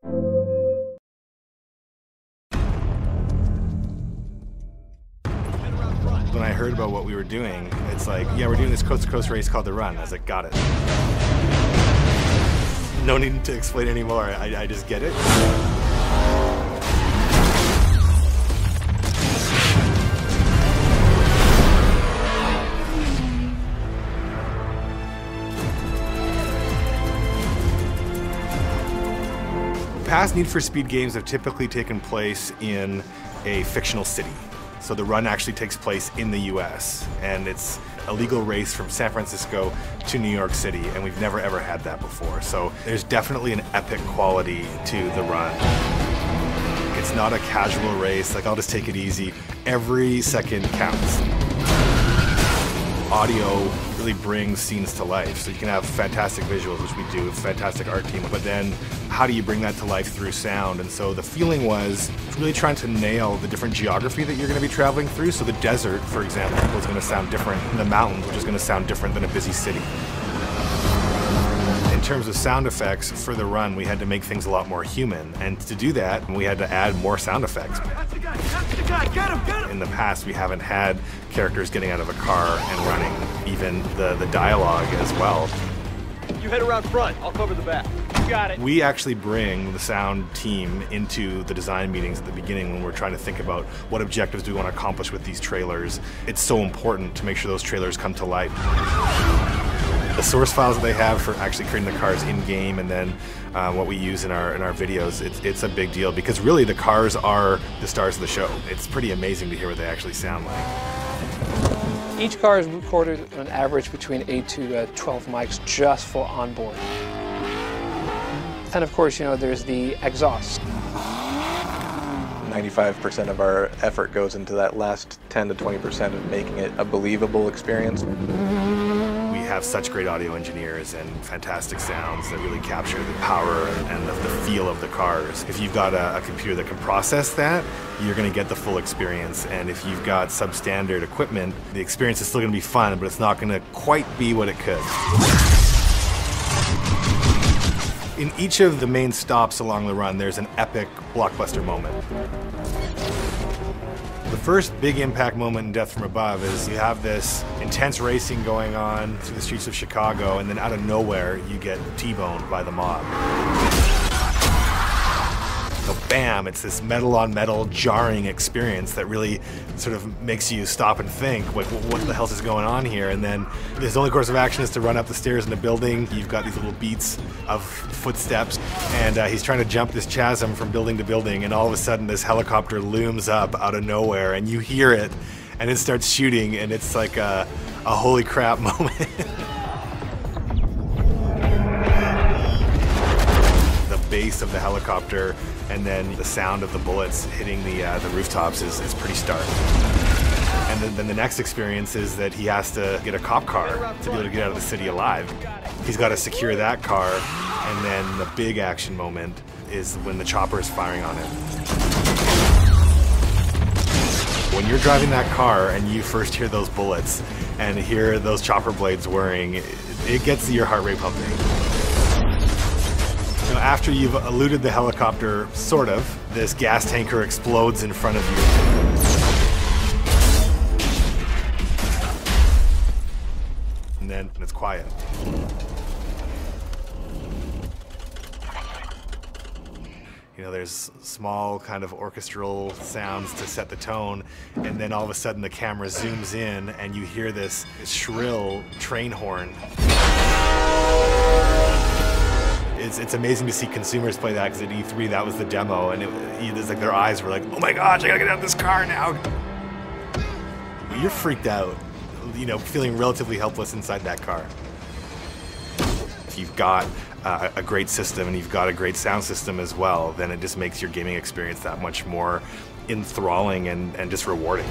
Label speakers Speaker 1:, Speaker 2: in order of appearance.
Speaker 1: When I heard about what we were doing, it's like, yeah, we're doing this coast-to-coast race called The Run. I was like, got it. No need to explain anymore. I just get it. Past Need for Speed games have typically taken place in a fictional city. So The Run actually takes place in the US, and it's a legal race from San Francisco to New York City, and we've never ever had that before. So there's definitely an epic quality to The Run. It's not a casual race, like I'll just take it easy. Every second counts. Audio really brings scenes to life. So you can have fantastic visuals, which we do, fantastic art team, but then how do you bring that to life through sound? And so the feeling was really trying to nail the different geography that you're going to be traveling through. So the desert, for example, is going to sound different than the mountains, which is going to sound different than a busy city. In terms of sound effects for The Run, we had to make things a lot more human. And to do that, we had to add more sound effects.
Speaker 2: That's the guy! That's the guy! Get him! Get him!
Speaker 1: In the past, we haven't had characters getting out of a car and running, even the dialogue as well.
Speaker 2: You head around front. I'll cover the back. You got it.
Speaker 1: We actually bring the sound team into the design meetings at the beginning when we're trying to think about what objectives do we want to accomplish with these trailers. It's so important to make sure those trailers come to life. The source files that they have for actually creating the cars in-game, and then what we use in our videos, it's a big deal because really the cars are the stars of the show. It's pretty amazing to hear what they actually sound like.
Speaker 3: Each car is recorded on average between 8 to 12 mics just for onboard. And of course, you know, there's the exhaust.
Speaker 4: 95% of our effort goes into that last 10 to 20% of making it a believable experience.
Speaker 1: We have such great audio engineers and fantastic sounds that really capture the power and the feel of the cars. If you've got a computer that can process that, you're going to get the full experience. And if you've got substandard equipment, the experience is still going to be fun, but it's not going to quite be what it could. In each of the main stops along the run, there's an epic blockbuster moment. The first big impact moment in Death from Above is you have this intense racing going on through the streets of Chicago, and then out of nowhere, you get T-boned by the mob. So bam, it's this metal-on-metal jarring experience that really sort of makes you stop and think, what the hell is going on here? And then his only course of action is to run up the stairs in the building. You've got these little beats of footsteps, and he's trying to jump this chasm from building to building, and all of a sudden this helicopter looms up out of nowhere, and you hear it, and it starts shooting, and it's like a holy crap moment. The bass of the helicopter and then the sound of the bullets hitting the rooftops is pretty stark. And then the next experience is that he has to get a cop car to be able to get out of the city alive. He's got to secure that car, and then the big action moment is when the chopper is firing on him. When you're driving that car and you first hear those bullets and hear those chopper blades whirring, it gets your heart rate pumping. You know, after you've eluded the helicopter, sort of, this gas tanker explodes in front of you. And then it's quiet. You know, there's small kind of orchestral sounds to set the tone, and then all of a sudden the camera zooms in and you hear this shrill train horn. It's amazing to see consumers play that, because at E3 that was the demo, and it's like their eyes were like, oh my gosh, I gotta get out of this car now. You're freaked out, you know, feeling relatively helpless inside that car. If you've got a great system and you've got a great sound system as well, then it just makes your gaming experience that much more enthralling and just rewarding.